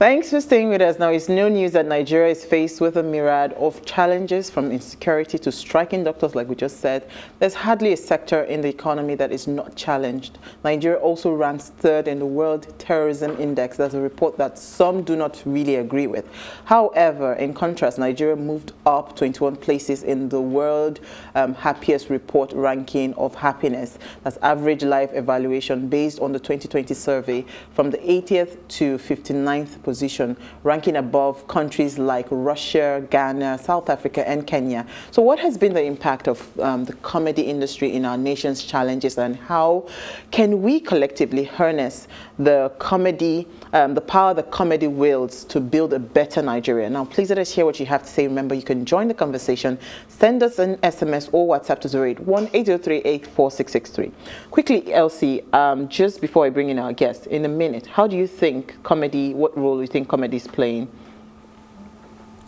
Thanks for staying with us. Now, it's no news that Nigeria is faced with a myriad of challenges, from insecurity to striking doctors, like we just said. There's hardly a sector in the economy that is not challenged. Nigeria also ranks third in the World Terrorism Index. That's a report that some do not really agree with. However, in contrast, Nigeria moved up 21 places in the World Happiest Report ranking of happiness. That's average life evaluation based on the 2020 survey, from the 80th to 59th position, ranking above countries like Russia, Ghana, South Africa, and Kenya. So what has been the impact of the comedy industry in our nation's challenges, and how can we collectively harness the comedy, the power the comedy wields to build a better Nigeria? Now, please let us hear what you have to say. Remember, you can join the conversation. Send us an SMS or WhatsApp to 081-8038-4663. Quickly, Elsie, just before I bring in our guest, in a minute, how do you think comedy, what role do you think comedy is playing?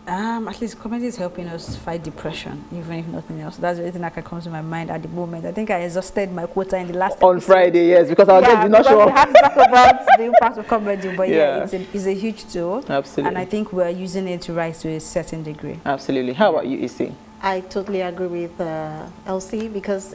At least comedy is helping us fight depression, even if nothing else. That's the only thing that comes to my mind at the moment. I think I exhausted my quota in the last on episode. Friday, yes, because our guest did not show up. We have to talk about the impact of comedy, but yeah, it's a huge tool. Absolutely. And I think we're using it to rise to a certain degree. Absolutely. How about you, Issy? I totally agree with Elsie, because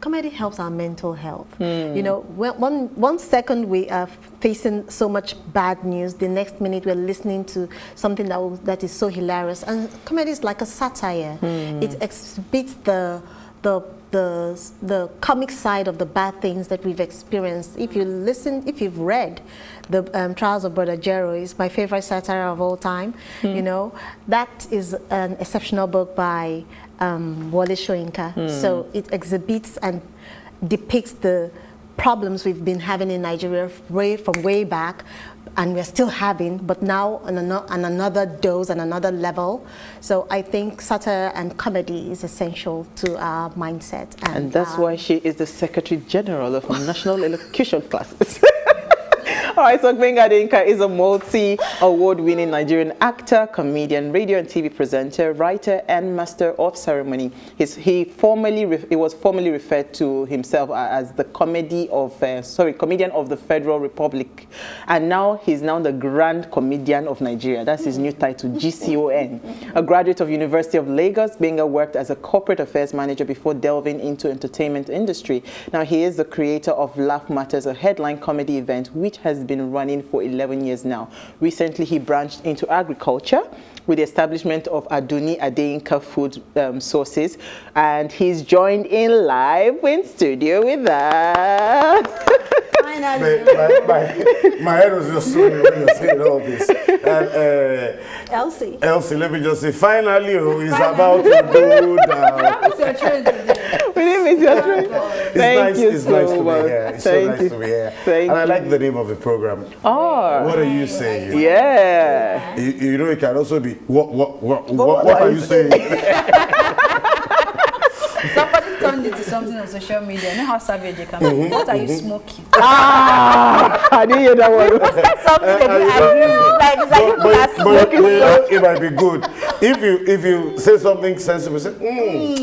comedy helps our mental health. You know, one second we are facing so much bad news, the next minute we're listening to something that is so hilarious. And comedy is like a satire. It exhibits the comic side of the bad things that we've experienced. If you've read the Trials of Brother Jero, is my favorite satire of all time. You know, that is an exceptional book by Wole Soyinka. So it exhibits and depicts the problems we've been having in Nigeria from way back, and we're still having, but now on another dose and another level. So I think satire and comedy is essential to our mindset. And that's why she is the Secretary General of National Elocution Classes. All right, so Gbenga Adeyinka is a multi-award-winning Nigerian actor, comedian, radio and TV presenter, writer, and master of ceremony. He was formerly referred to himself as the comedian of the Federal Republic, and now he's now the Grand Comedian of Nigeria. That's his new title, GCON. A graduate of University of Lagos, Gbenga worked as a corporate affairs manager before delving into entertainment industry. Now he is the creator of Laugh Matters, a headline comedy event which has been running for 11 years now. Recently, he branched into agriculture with the establishment of Gbenga Adeyinka Food Sources, and he's joined in live in studio with us. My head was just swimming when you were saying all this. Elsie, let me just say, finally, he's about to go down. We didn't miss your train. It's nice to be here. It's so nice to be here. And I like the name of the program. Oh. What are you saying? Yeah. You know, it can also be, what are you saying? Somebody turned into something on social media. You know how savage they can be. What are you smoking? I didn't hear that one. Was that something that you agree with? But it might be good. If you say something sensible, say,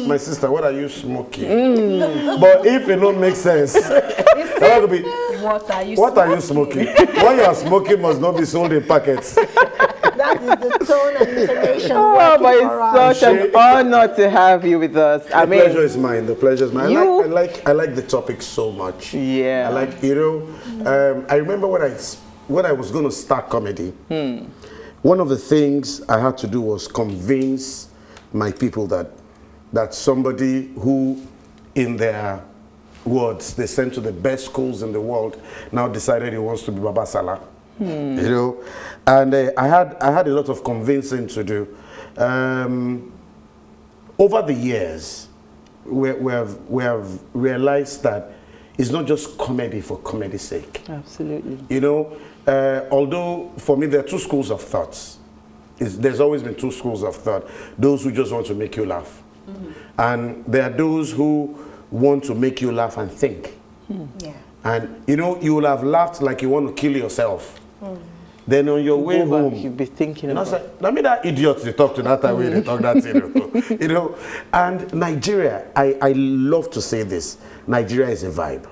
my sister, what are you smoking? But if it don't make sense, that would be, what are you smoking? What you are smoking must not be sold in packets. That is the tone and intonation. Oh, but it's such an honor to have you with us. The pleasure is mine. The pleasure is mine. I like the topic so much. Yeah. I like, I remember when I was going to start comedy, one of the things I had to do was convince my people that somebody who, in their words, they sent to the best schools in the world, now decided he wants to be Baba Salah. You know, and I had a lot of convincing to do. Over the years, we have realized that it's not just comedy for comedy's sake. Absolutely. You know, although for me there are two schools of thoughts. There's always been two schools of thought. Those who just want to make you laugh, and there are those who want to make you laugh and think. Yeah. And you know, you will have laughed like you want to kill yourself. Then on your way home, you'll be thinking about it. Let me that idiot they talk to that way they talk that you know. And Nigeria, I love to say this, Nigeria is a vibe.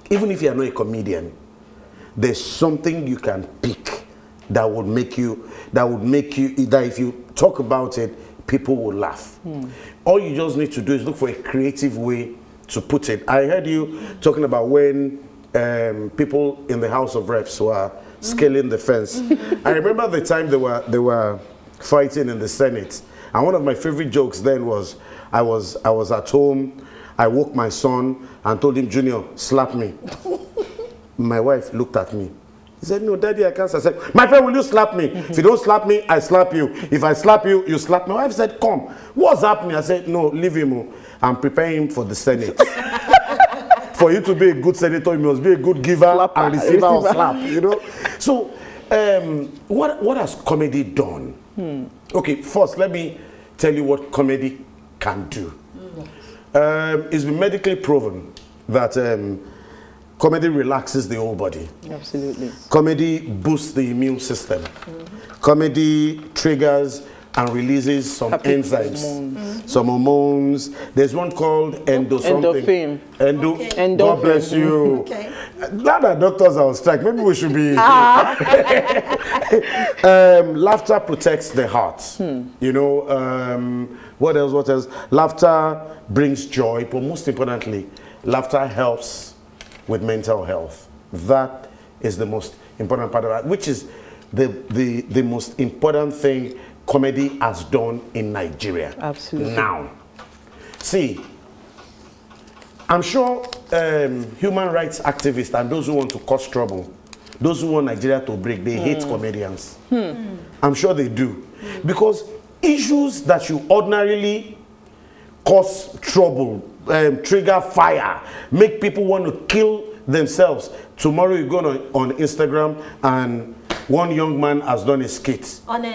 Even if you're not a comedian, there's something you can pick that would make you, that if you talk about it, people will laugh. All you just need to do is look for a creative way to put it. I heard you talking about when people in the House of Reps were scaling the fence. I remember the time they were fighting in the Senate, and one of my favorite jokes then was, I was at home, I woke my son and told him, Junior, slap me. My wife looked at me. He said, no, Daddy, I can't. I said, my friend, will you slap me? If you don't slap me, I slap you. If I slap you, you slap me. My wife said, come. What's happening? I said, no, leave him. I'm preparing him for the Senate. For you to be a good senator, you must be a good giver and receiver of slap, you know? So, what has comedy done? Okay, first, let me tell you what comedy can do. It's been medically proven that comedy relaxes the whole body. Absolutely. Comedy boosts the immune system. Comedy triggers and releases some enzymes, some hormones. There's one called endorphin. Endorphin. God bless you. Okay. Now that doctors are on strike, maybe we should be. Laughter protects the heart. You know, what else? Laughter brings joy, but most importantly, laughter helps with mental health. That is the most important part of that, which is the most important thing comedy has done in Nigeria. Absolutely. Now, see, I'm sure human rights activists and those who want to cause trouble, those who want Nigeria to break, they hate comedians. I'm sure they do. Because issues that you ordinarily cause trouble, trigger fire, make people want to kill themselves. Tomorrow you go on Instagram and one young man has done a skit. On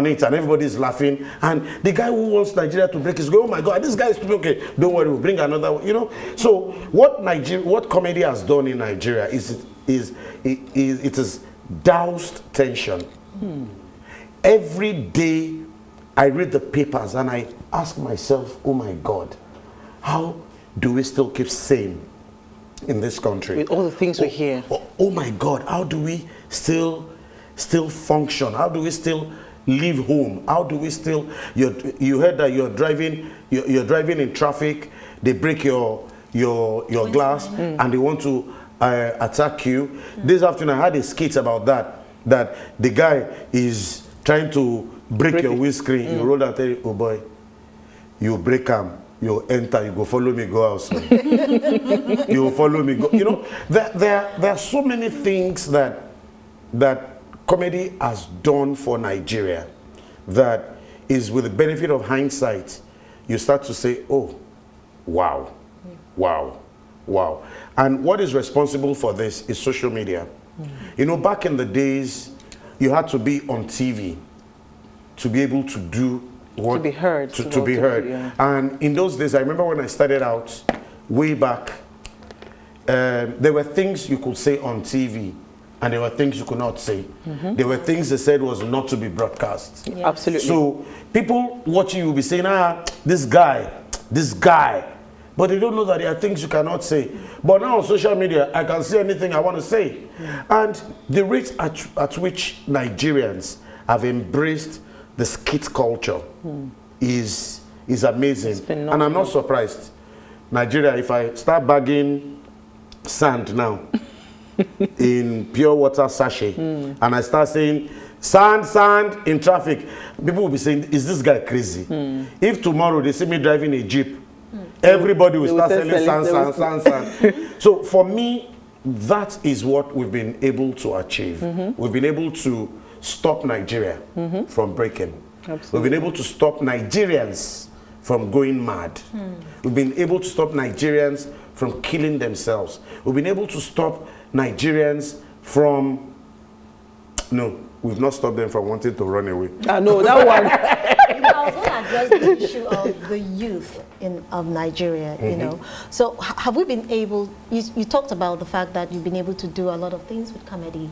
it, and everybody's laughing, and the guy who wants Nigeria to break is going, oh my God, this guy is okay. Don't worry, we'll bring another one. You know. So what comedy has done in Nigeria is it has doused tension. Every day, I read the papers and I ask myself, oh my God, how do we still keep sane in this country with all the things we hear? Oh my God, how do we still function? How do we still leave home? How do we still, you heard that you're driving in traffic, they break your glass and they want to attack you. This afternoon I had a skit about that the guy is trying to break your windscreen. You roll and tell you, oh boy, you break him, you enter, you go follow me, go outside. You follow me, go. You know, there are so many things that comedy has done for Nigeria that is, with the benefit of hindsight, you start to say, oh, wow, wow, wow. And what is responsible for this is social media. You know, back in the days, you had to be on TV to be able to do what? To be heard. To be heard. Yeah. And in those days, I remember when I started out, way back, there were things you could say on TV, and there were things you could not say. There were things they said was not to be broadcast. Yes. Absolutely. So people watching you will be saying, this guy. But they don't know that there are things you cannot say. But now on social media, I can say anything I want to say. And the rate at which Nigerians have embraced the skit culture is amazing. And I'm not surprised. Nigeria, if I start bagging sand now, in pure water sachet, and I start saying sand in traffic, people will be saying, is this guy crazy? If tomorrow they see me driving a Jeep, everybody will start selling sand. So for me, that is what we've been able to achieve. We've been able to stop Nigeria from breaking. Absolutely. We've been able to stop Nigerians from going mad. We've been able to stop Nigerians from killing themselves. We've been able to stop Nigerians from, no, we've not stopped them from wanting to run away. No, that one. I was going to address the issue of the youth of Nigeria, you know. So have we been able, you talked about the fact that you've been able to do a lot of things with comedy,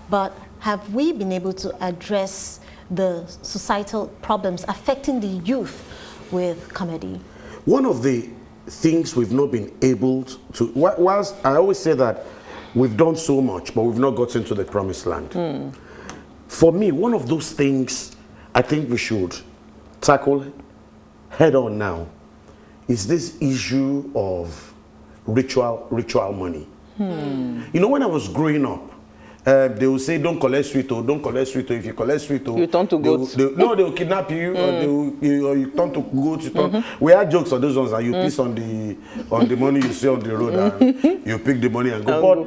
but have we been able to address the societal problems affecting the youth with comedy? One of the things we've not been able to, whilst I always say that we've done so much, but we've not gotten to the promised land. for me, one of those things I think we should tackle head on now is this issue of ritual money. You know, when I was growing up, they will say, don't collect sweet, or don't collect sweet, or if you collect sweet, you turn to goats. They will kidnap you, or you turn to goats. We had jokes on those ones, and you piss on the money you see on the road, and you pick the money and go.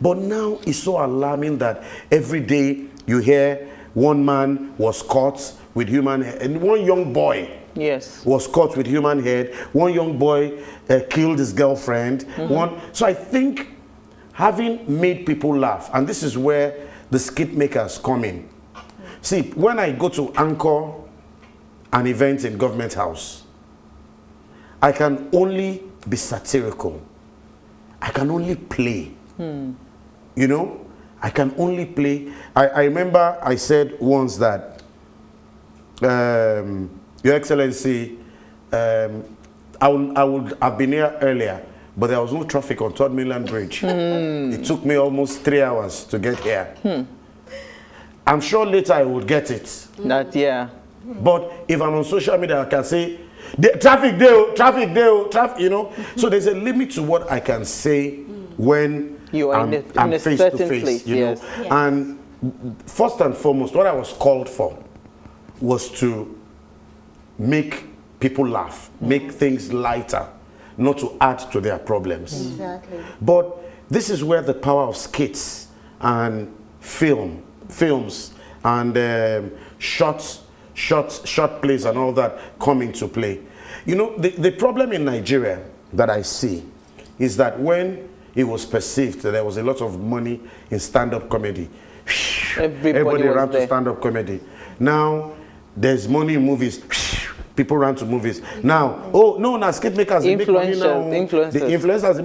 But now it's so alarming that every day you hear one man was caught with human hair, and one young boy was caught with human head. One young boy killed his girlfriend. So I think having made people laugh, and this is where the skit makers come in. See, when I go to anchor an event in Government House, I can only be satirical. I can only play. You know, I can only play. I remember I said once that, Your Excellency, I would have been here earlier, but there was no traffic on 3rd Mainland Bridge. It took me almost 3 hours to get here. I'm sure later I would get it. But if I'm on social media, I can say, traffic there, you know. So there's a limit to what I can say when I'm face to face, you know. And first and foremost, what I was called for was to make people laugh, make things lighter, not to add to their problems. Exactly. But this is where the power of skits and films and short plays and all that come into play. You know, the problem in Nigeria that I see is that when it was perceived that there was a lot of money in stand-up comedy, everybody ran to stand-up comedy. Now there's money in movies. People run to movies. Now, skit makers, they make money now. The influencers.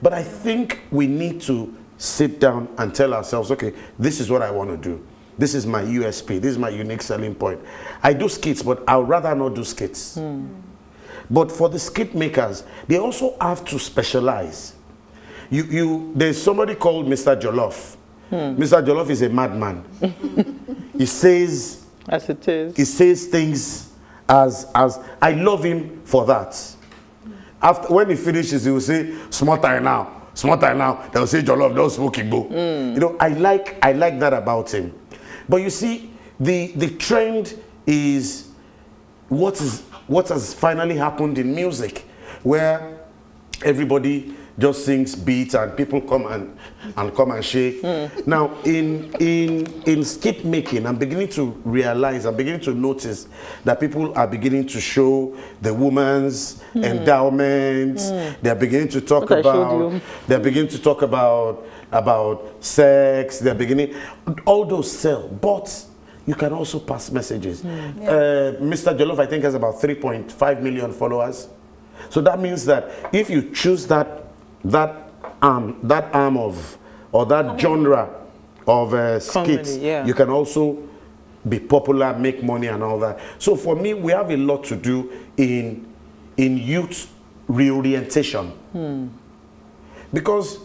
But I think we need to sit down and tell ourselves, okay, this is what I want to do. This is my USP. This is my unique selling point. I do skits, but I would rather not do skits. But for the skit makers, they also have to specialize. There's somebody called Mr. Jollof. Mr. Jollof is a madman. He says, as it is. He says things as I love him for that. After when he finishes, he will say, small time now. They'll say Jollof, don't smoke Igbo. You know, I like that about him. But you see, the trend is what has finally happened in music, where everybody just sings beats and people come and shake. Now in skit making, I'm beginning to realize, I'm beginning to notice that people are beginning to show the woman's endowments. They're beginning to talk about sex. They're beginning, all those sell, but you can also pass messages. Mr. Jollof, I think, has about 3.5 million followers. So that means that if you choose that arm of, or that genre of skits, you can also be popular, make money and all that. So for me, we have a lot to do in youth reorientation. Because,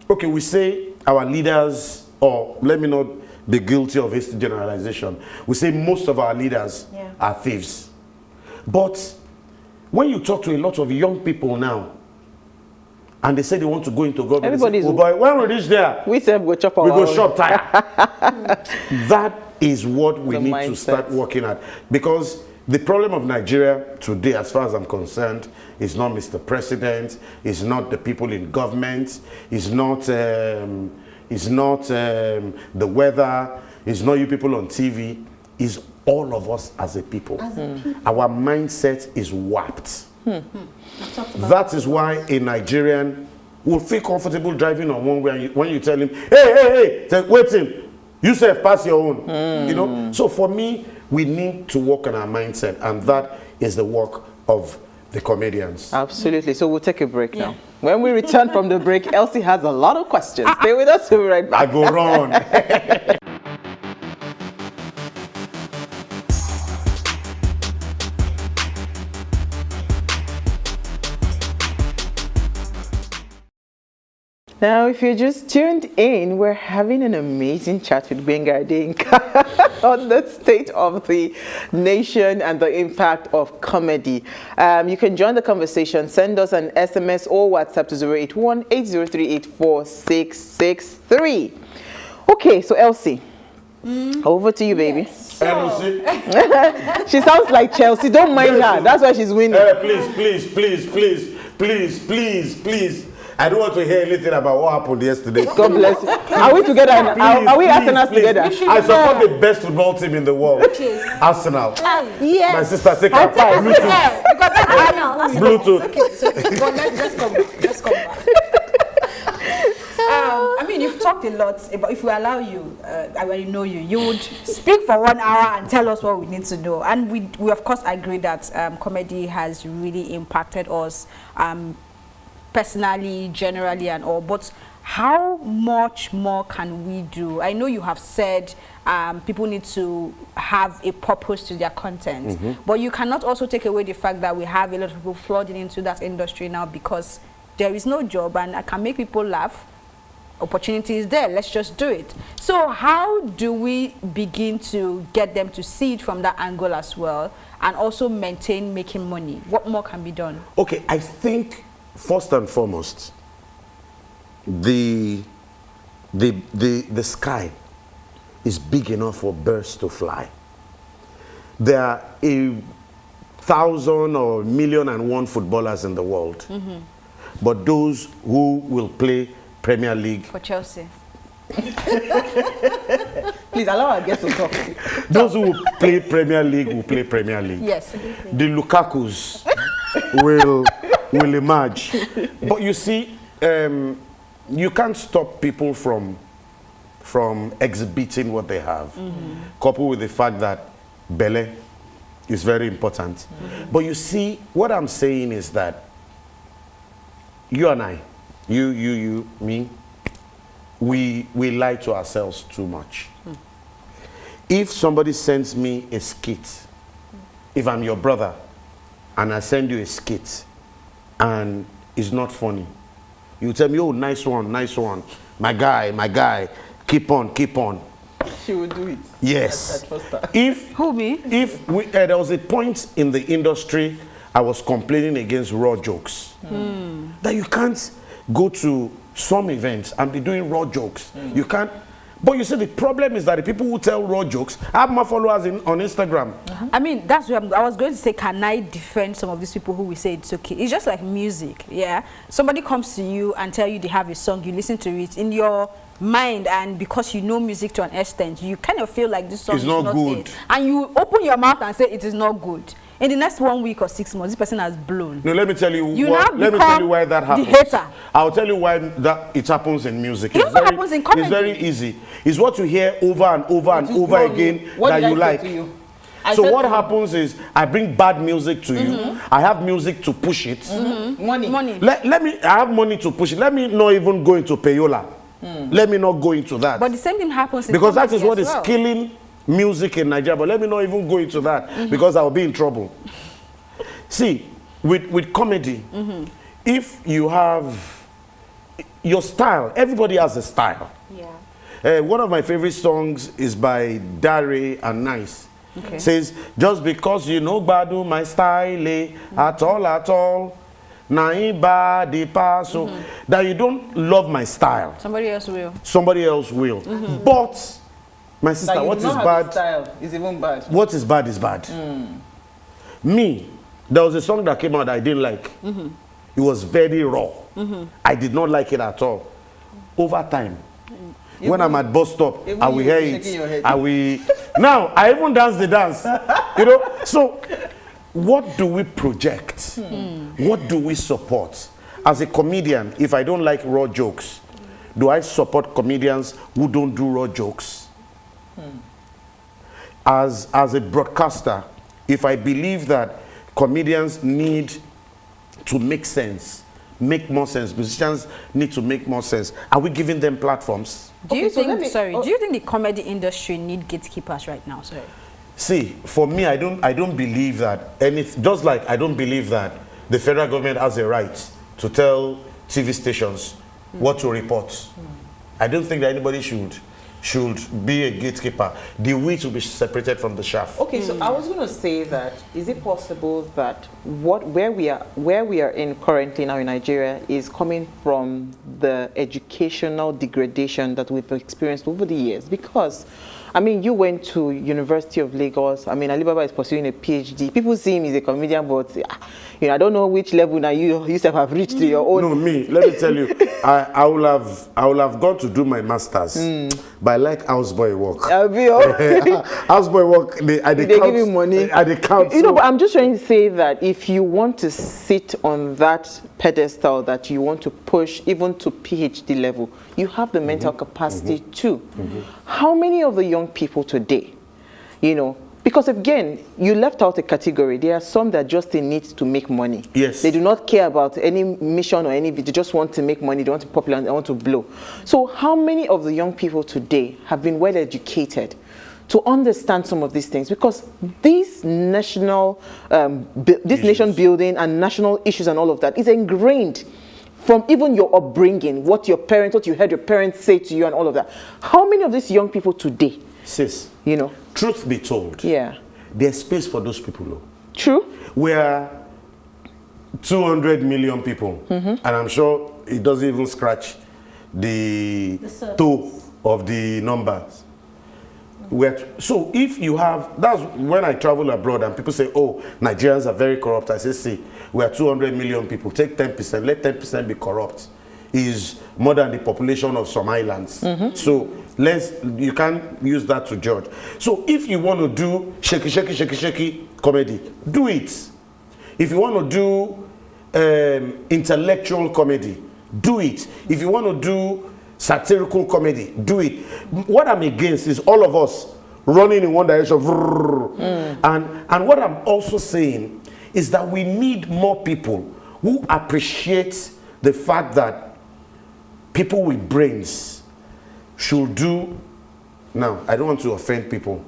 okay, we say our leaders, or let me not be guilty of this generalization, we say most of our leaders are thieves. But when you talk to a lot of young people now, and they say they want to go into government, everybody's, oh boy, when we reach there, we say we go shop tire. That is what we need to start working at. Because the problem of Nigeria today, as far as I'm concerned, is not Mr. President, is not the people in government, is not the weather, is not you people on TV, is all of us as a people. Our mindset is warped. That is why a Nigerian will feel comfortable driving on one way when you tell him, hey, wait him, you say pass your own. You know. So for me, we need to work on our mindset, and that is the work of the comedians. Absolutely. So we'll take a break now. When we return from the break, Elsie has a lot of questions. Stay with us. We'll be right back. I go run. Now, if you're just tuned in, we're having an amazing chat with Gbenga Adeyinka on the state of the nation and the impact of comedy. You can join the conversation. Send us an SMS or WhatsApp to 081-80384663. Okay, so Elsie, over to you, baby. Yes. Elsie? She sounds like Chelsea. Don't mind her. That's why she's winning. Please. I don't want to hear anything about what happened yesterday. God bless you. Are we together? Are we Arsenal together? I support the best football team in the world. Which is? Arsenal. Yes. My sister, take her Bluetooth. Because that's Bluetooth. Okay, so but let's come back. Let's come back. I mean, you've talked a lot, but if we allow you, I already know you, you would speak for 1 hour and tell us what we need to know. And we of course agree that comedy has really impacted us personally, generally and all, but how much more can we do? I know you have said people need to have a purpose to their content, but you cannot also take away the fact that we have a lot of people flooding into that industry now because there is no job and I can make people laugh. Opportunity is there, let's just do it. So how do we begin to get them to see it from that angle as well and also maintain making money? What more can be done? Okay, I think first and foremost, the sky is big enough for birds to fly. There are 1,000 or 1,000,001 footballers in the world, but those who will play Premier League For Chelsea. Please allow our guests to talk. those who will play Premier League will play Premier League. Yes. The Lukakus will emerge. But you see, you can't stop people from exhibiting what they have, coupled with the fact that Bele is very important. But you see, what I'm saying is that you and I, you, me, we lie to ourselves too much. If somebody sends me a skit, if I'm your brother, and I send you a skit, and it's not funny, you tell me, oh, nice one, my guy, keep on. She will do it. Yes. I trust her. If Who, me? If there was a point in the industry, I was complaining against raw jokes. That you can't go to some events and be doing raw jokes. You can't. But you see, the problem is that the people who tell raw jokes have more followers on Instagram. I mean, that's what I was going to say. Can I defend some of these people who will say it's okay? It's just like music, yeah? Somebody comes to you and tell you they have a song, you listen to it in your mind, and because you know music to an extent, you kind of feel like this song is not good. It. And you open your mouth and say it is not good. In the next 1 week or 6 months, this person has blown. No, let me tell you. Let me tell you why that happens. The hater. I'll tell you why that it happens in music. It also happens in comedy. It's very easy. It's what you hear over and over and over again that you like. So what happens is I bring bad music to you. I have music to push it. Money. I have money to push it. Let me not even go into payola. Let me not go into that. But the same thing happens in because that is what as well. is killing music in Nigeria. But let me not even go into that because I'll be in trouble. See, with comedy, if you have your style, everybody has a style. Yeah. One of my favorite songs is by Dare and Nice. Okay. Says, just because you know Badu, my style, at all, naibadi paso, that you don't love my style. Somebody else will. Somebody else will. But, my sister, what is bad? Style is even bad. What is bad is bad. Me, there was a song that came out that I didn't like. It was very raw. I did not like it at all. Over time, when I'm at bus stop, I will hear it. Now, I even dance the dance. You know? So, what do we project? What do we support? As a comedian, if I don't like raw jokes, do I support comedians who don't do raw jokes? As a broadcaster, if I believe that comedians need to make sense, make more sense, musicians need to make more sense, are we giving them platforms? Do you think the comedy industry need gatekeepers right now? Sorry. See, for me, I don't believe that just like I don't believe that the federal government has a right to tell TV stations what to report. I don't think that anybody should be a gatekeeper. The wheat will be separated from the chaff. Okay, so I was going to say that, is it possible that where we are in currently now in Nigeria is coming from the educational degradation that we've experienced over the years? Because, I mean, you went to University of Lagos. I mean, Alibaba is pursuing a PhD. People see him as a comedian, but I don't know which level now you yourself have reached to your own. No, me. Let me tell you, I will have gone to do my masters, but I like houseboy work. Houseboy work. They give you money. At the council. But I'm just trying to say that if you want to sit on that pedestal that you want to push even to PhD level, you have the mental capacity too. How many of the young people today, because again, you left out a category. There are some that just need to make money. Yes. They do not care about any mission or any, they just want to make money, they want to be popular, and they want to blow. So how many of the young people today have been well educated to understand some of these things? Because these national, nation building and national issues and all of that is ingrained from even your upbringing, what you heard your parents say to you and all of that. How many of these young people today, sis, truth be told, there's space for those people, though. True. We are 200 million people, and I'm sure it doesn't even scratch the toe of the numbers. So if you have, that's when I travel abroad and people say, oh, Nigerians are very corrupt. I say, see, we are 200 million people. Take 10%, let 10% be corrupt. Is more than the population of some islands. So you can't use that to judge. So if you want to do shaky comedy, do it. If you want to do intellectual comedy, do it. If you want to do satirical comedy, do it. What I'm against is all of us running in one direction. And what I'm also saying is that we need more people who appreciate the fact that people with brains should do. Now, I don't want to offend people.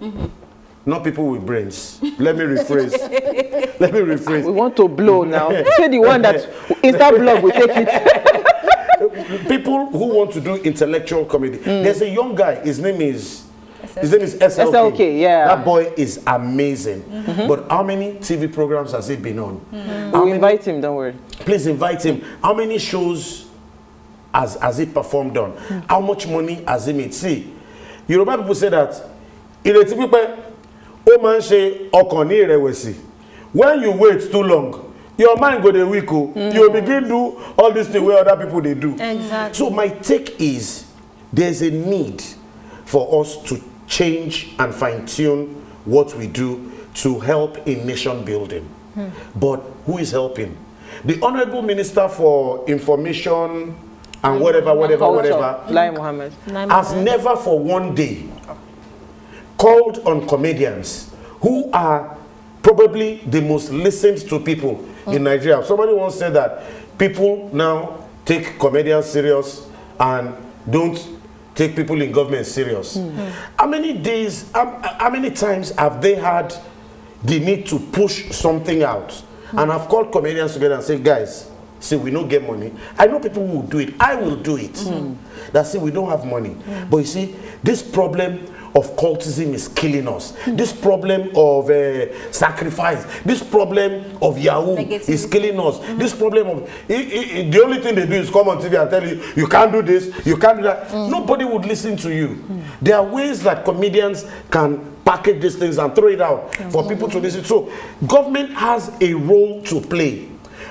Not people with brains. Let me rephrase. We want to blow now. Say the one that is that blog, we take it. People who want to do intellectual comedy. There's a young guy. His name is SLK. SLK, yeah. That boy is amazing. But how many TV programs has he been on? We'll invite him, don't worry. Please invite him. How many shows has he performed on? How much money has he made? See, Yoruba people say that when you wait too long, your mind go the weak. You begin do all these things where other people they do. Exactly. So my take is there's a need for us to change and fine-tune what we do to help in nation building. But who is helping? The Honorable Minister for Information and whatever, Lai Mohammed, has never for one day called on comedians who are probably the most listened to people in Nigeria. Somebody once said that people now take comedians serious and don't take people in government serious. How many times have they had the need to push something out? And I've called comedians together and said, guys, see, we don't get money. I know people who will do it. I will do it. That say we don't have money. But you see, this problem of cultism is killing us. This problem of sacrifice, this problem of Yahoo is killing us. This problem of the only thing they do is come on TV and tell you, you can't do this, you can't do that. Nobody would listen to you. There are ways that comedians can package these things and throw it out for people to listen. So government has a role to play.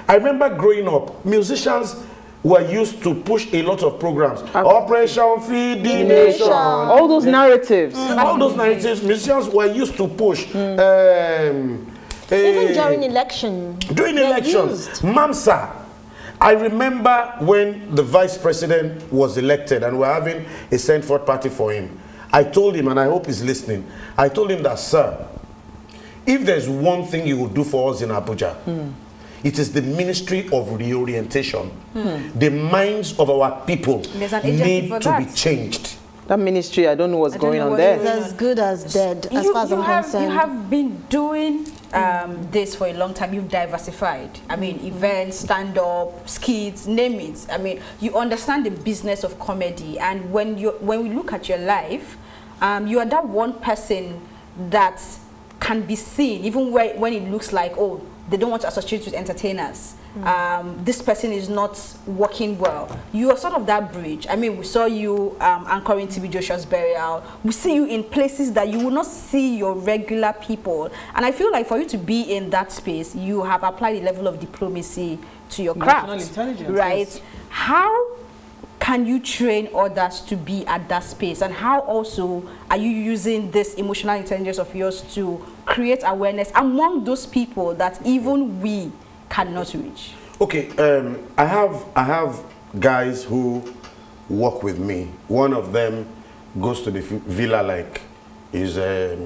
I remember growing up, musicians were used to push a lot of programs. Operation Feed the Nation. All those narratives. All those narratives, musicians were used to push. Even during election. During elections. Mamsa. I remember when the vice president was elected and we're having a send-forth party for him. I told him, and I hope he's listening, I told him that, sir, if there's one thing you will do for us in Abuja, it is the Ministry of Reorientation. The minds of our people need to be changed. That ministry, I don't know what's going on there. It's as good as dead, as far as I'm concerned. You have been doing this for a long time. You've diversified. I mean, events, stand-up, skits, name it. I mean, you understand the business of comedy, and when we look at your life, you are that one person that can be seen, even when it looks like, oh, they don't want to associate with entertainers. This person is not working well. You are sort of that bridge. I mean, we saw you anchoring TB Joshua's burial. We see you in places that you will not see your regular people. And I feel like for you to be in that space, you have applied a level of diplomacy to your craft. Intelligence, right? Yes. How can you train others to be at that space? And how also are you using this emotional intelligence of yours to create awareness among those people that even we cannot reach? Okay, I have guys who work with me. One of them goes to the villa, like is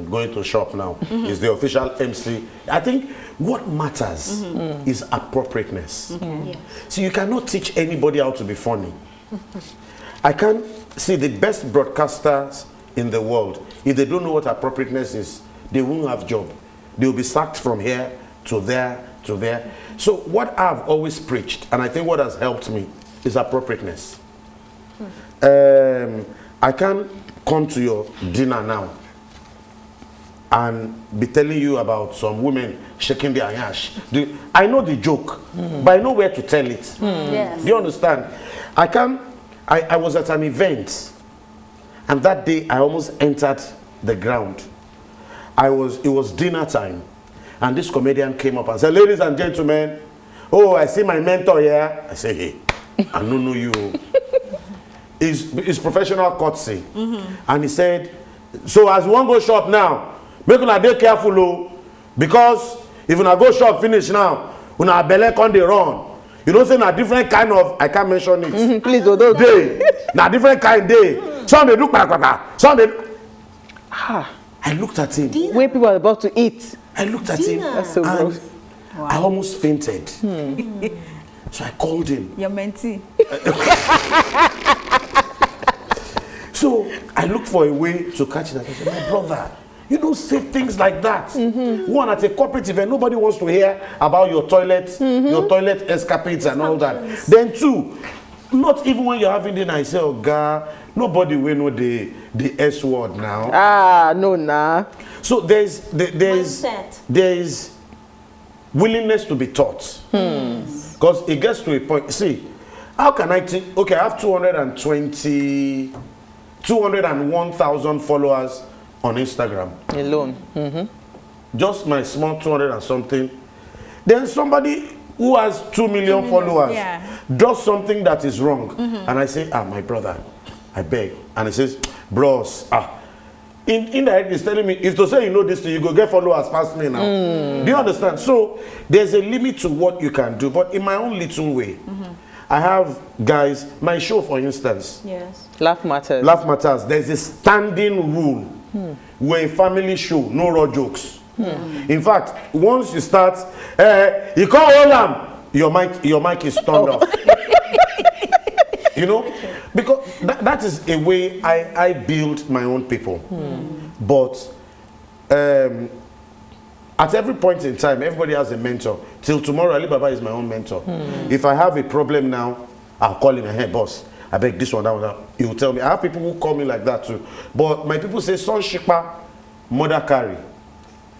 going to shop now. Is the official MC. I think what matters is appropriateness. Yeah. So you cannot teach anybody how to be funny. I can't see the best broadcasters in the world. If they don't know what appropriateness is, they won't have job. They will be sacked from here to there to there. So what I've always preached, and I think what has helped me, is appropriateness. I can't come to your dinner now and be telling you about some women shaking their ash. I know the joke, but I know where to tell it. Yes. Do you understand? I was at an event, and that day I almost entered the ground. It was dinner time, and this comedian came up and said, "Ladies and gentlemen, oh, I see my mentor here." I say, "Hey, I don't know you." It's professional courtesy. And he said, "So as one go shop now, make una dey careful, oh, because if una go shop finish now, una belle come dey run. You know, say na different kind of, I can't mention it. Please, Odo. Day. Na different kind day. Some they do kpakpaka. Some they. I looked at him. Dinner. When people are about to eat. I looked at him. Dinner. That's so And gross. I almost fainted. So I called him. Your mentee. So I looked for a way to catch it. I said, "My brother, you don't say things like that. One, at a corporate event, nobody wants to hear about your toilet escapades and all that. Then two, not even when you're having dinner, I say, oh God, nobody will know the S word now." No, nah. So there's Mindset. willingness to be taught. Because it gets to a point. See, how can I think? Okay, I have 201,000 followers on Instagram Alone. just my small 200 and something. Then somebody who has 2 million followers does something that is wrong, and I say, my brother, I beg. And he says, bros, indirect is telling me, if to say you know this thing, you go get followers past me now. Do you understand? So there's a limit to what you can do, but in my own little way, I have guys, my show for instance, Yes. Laugh matters. Laugh Matters, there's a standing rule. We're a family show, no raw jokes. In fact, once you start, you can't hold them, your mic is turned off. You know, because that is a way I build my own people. But at every point in time, everybody has a mentor. Till tomorrow, Ali Baba is my own mentor. If I have a problem now, I'll call him, hey boss, I beg this one, that one, that. He will tell me. I have people who call me like that too. But my people say, son shikpa, mother carry.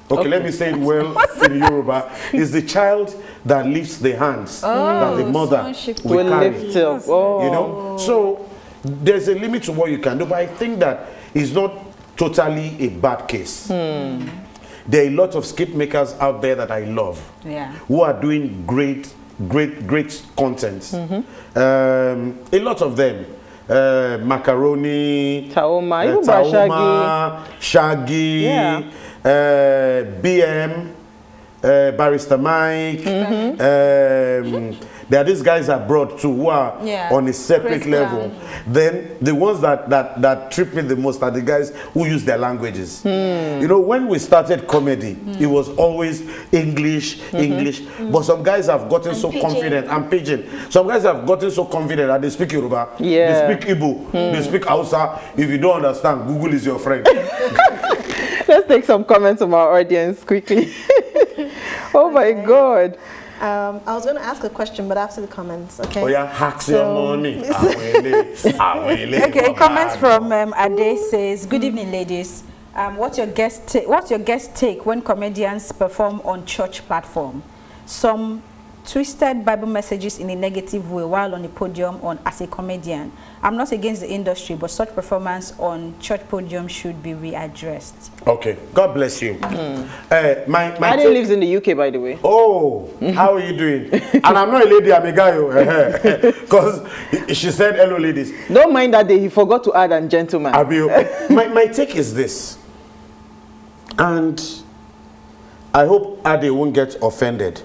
Okay, let me say it well in Yoruba. It's the child that lifts the hands that the mother will carry. Lift up. Oh. You know? So there's a limit to what you can do. But I think that it's not totally a bad case. There are a lot of skit makers out there that I love. Who are doing great content. A lot of them. Macaroni, Taoma, Shaggy, BM, Barrister Mike. There are these guys abroad too who are on a separate level. Then the ones that trip me the most are the guys who use their languages. You know, when we started comedy, it was always English, but some guys have gotten so confident. I'm Pidgin. Some guys have gotten so confident that they speak Yoruba, they speak Igbo, they speak Hausa. If you don't understand, Google is your friend. Let's take some comments from our audience quickly. Oh my God. I was going to ask a question, but after the comments, okay? Oh yeah, hacks your money. Okay, comments from Ade says, good evening, ladies. What's your guest take when comedians perform on church platform? Some twisted Bible messages in a negative way while on the podium as a comedian. I'm not against the industry, but such performance on church podium should be readdressed. Okay, God bless you. My Ade lives in the UK, by the way. Oh, how are you doing? And I'm not a lady, I'm a guy. Because she said, hello, ladies. Don't mind that day, he forgot to add and gentleman. My take is this. And I hope Ade won't get offended.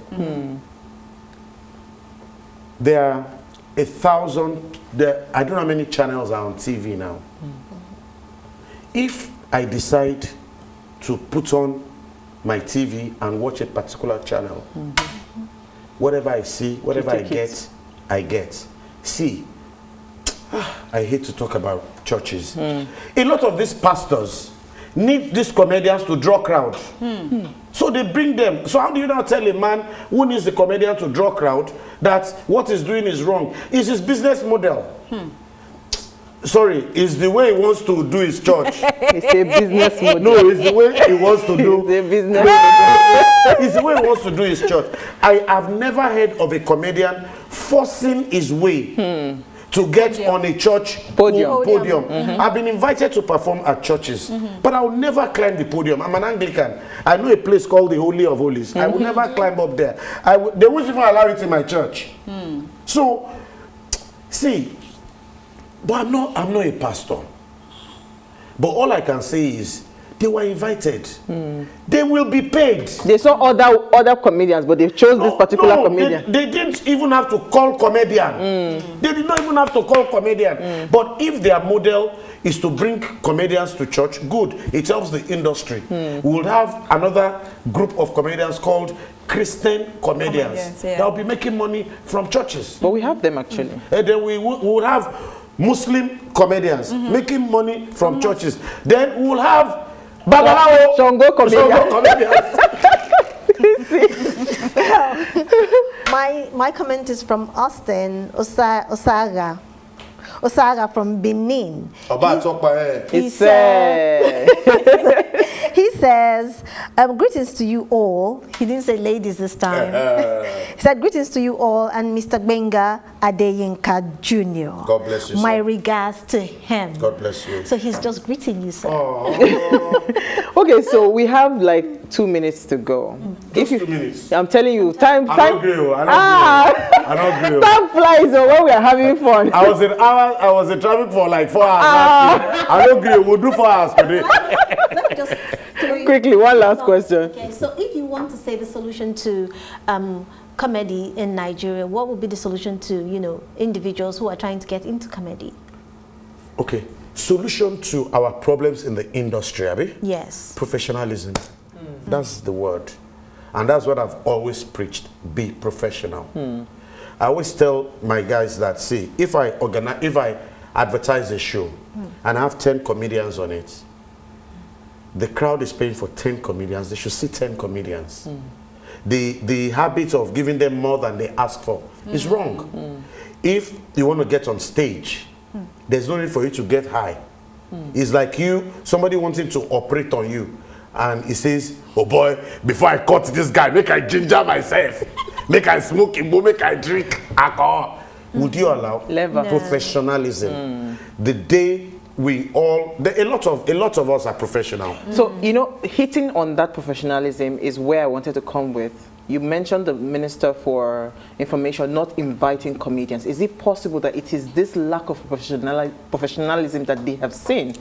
There are 1,000, I don't know how many channels are on TV now. If I decide to put on my TV and watch a particular channel, whatever I see, whatever I get. See, I hate to talk about churches. A lot of these pastors need these comedians to draw crowd. So they bring them. So how do you now tell a man who needs a comedian to draw crowd that what he's doing is wrong? It's his business model. Sorry, it's the way he wants to do his church. It's a business model. No, it's the way he wants to do. It's a business model. It's the way he wants to do his church. I have never heard of a comedian forcing his way to get on a church podium. I've been invited to perform at churches, but I will never climb the podium. I'm an Anglican. I know a place called the Holy of Holies. I will never climb up there. They won't even allow it in my church. So, see, but I'm not a pastor. But all I can say is, they were invited. They will be paid. They saw other comedians, but they chose this particular comedian. They didn't even have to call comedian. They did not even have to call comedian. But if their model is to bring comedians to church, good. It helps the industry. We will have another group of comedians called Christian comedians. Yeah. That will be making money from churches. But we have them actually. And then we will have Muslim comedians making money from churches. Then we will have Babalawo Shongo comedians. My comment is from Austin Osaga from Benin. He said, he says, greetings to you all. He didn't say ladies this time. He said, greetings to you all and Mr. Gbenga Adeyinka Jr. God bless you, sir. My regards to him. God bless you. So he's just greeting you, sir. okay, so we have like 2 minutes to go. Just 2 minutes. I'm telling you, time. I don't agree. Time flies when we are having fun. I was in traffic for like 4 hours. I don't agree. We'll do 4 hours today. Just Quickly, one last question. Okay, so if you want to say the solution to comedy in Nigeria, what would be the solution to, individuals who are trying to get into comedy? Okay, solution to our problems in the industry, Abby? Yes. Professionalism. That's the word. And that's what I've always preached. Be professional. I always tell my guys that, see, if I advertise a show and I have 10 comedians on it, the crowd is paying for 10 comedians. They should see 10 comedians. The habit of giving them more than they ask for is wrong. If you want to get on stage, there's no need for you to get high. It's like somebody wanting to operate on you, and he says, oh boy, before I cut this guy, make I ginger myself. Make I smoke Igbo, make I drink alcohol. Would you allow? Never. Professionalism. The day a lot of us are professional. So, hitting on that professionalism is where I wanted to come with. You mentioned the Minister for Information not inviting comedians. Is it possible that it is this lack of professionalism that they have seen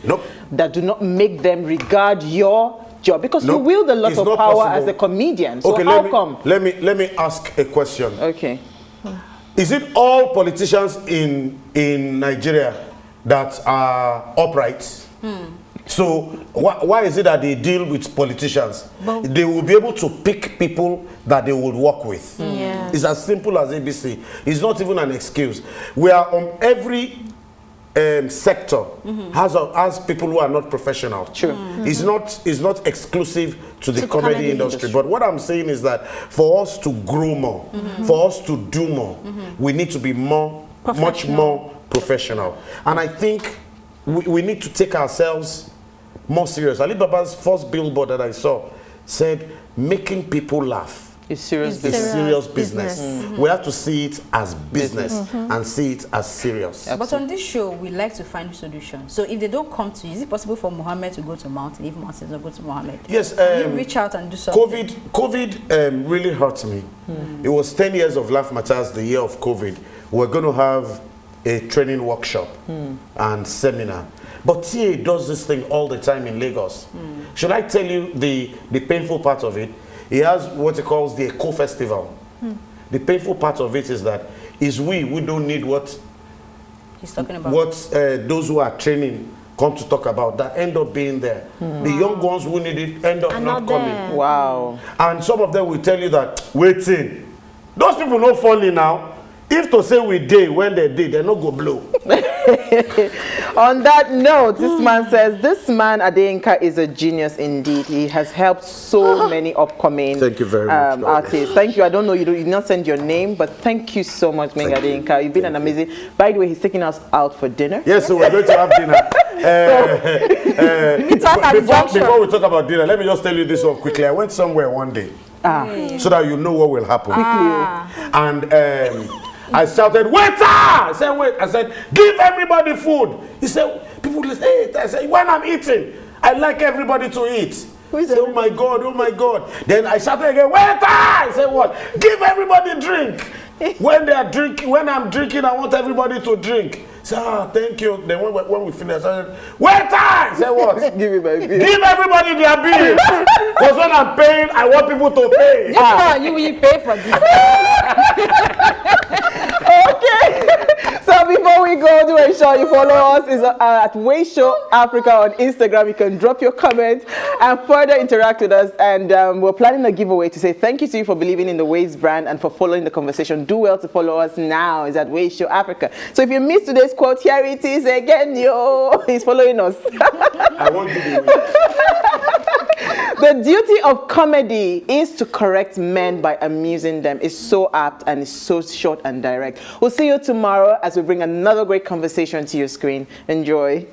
that do not make them regard your job? Because you wield a lot of power possible. As a comedian. So how come? Let me ask a question. Okay. Is it all politicians in Nigeria that are upright? So why is it that they deal with politicians? They will be able to pick people that they would work with. It's as simple as ABC. It's not even an excuse. We are on every sector has people who are not professional. True. It's not exclusive to the comedy industry. But what I'm saying is that for us to grow more, for us to do more, we need to be much more professional. And I think we need to take ourselves more serious. Ali Baba's first billboard that I saw said, making people laugh. It's serious It's business. serious business. We have to see it as business and see it as serious. But on this show, we like to find solutions. So if they don't come to you, is it possible for Mohammed to go to Mountain if Mountain doesn't go to Mohammed? Yes. Can you reach out and do something? COVID really hurt me. It was 10 years of Laugh Matters, the year of COVID. We're going to have a training workshop and seminar. But TA does this thing all the time in Lagos. Should I tell you the painful part of it? He has what he calls the Eco Festival. The painful part of it is that we don't need what He's talking about. Those who are training come to talk about that end up being there. The young ones who need it end up not coming. Wow. And some of them will tell you that, waiting. Those people not funny now. If to say we did when they did, they no go blow. On that note, this man says, this man Adeyinka is a genius indeed. He has helped so many upcoming Thank you very much, artists. Thank you. I don't know, you did not send your name, but thank you so much, Gbenga Adeyinka. You've been an amazing. By the way, he's taking us out for dinner. Yes, so we're going to have dinner. Before we talk about dinner, let me just tell you this one quickly. I went somewhere one day so that you know what will happen. And I shouted, waiter! I said, wait. I said, give everybody food. He said, people listen. Hey, I said, when I'm eating, I like everybody to eat. He said, oh my God, oh my God. Then I shouted again, waiter! I said, what? Give everybody drink. When they are drinking, when I'm drinking, I want everybody to drink. So, thank you. Then when we finished, I said, waiter! I said, what? Give me my bill. Give everybody their bill. Because when I'm paying, I want people to pay. You will pay for this. Okay. So before we go, do ensure you follow us at PlusTvAfrica on Instagram. You can drop your comments and further interact with us. And we're planning a giveaway to say thank you to you for believing in the Ways brand and for following the conversation. Do well to follow us now. It's at PlusTvAfrica. So if you missed today's quote, here it is again, yo. He's following us. I won't give it away. The duty of comedy is to correct men by amusing them. It's so apt and it's so short and direct. We'll see you tomorrow as we bring another great conversation to your screen. Enjoy.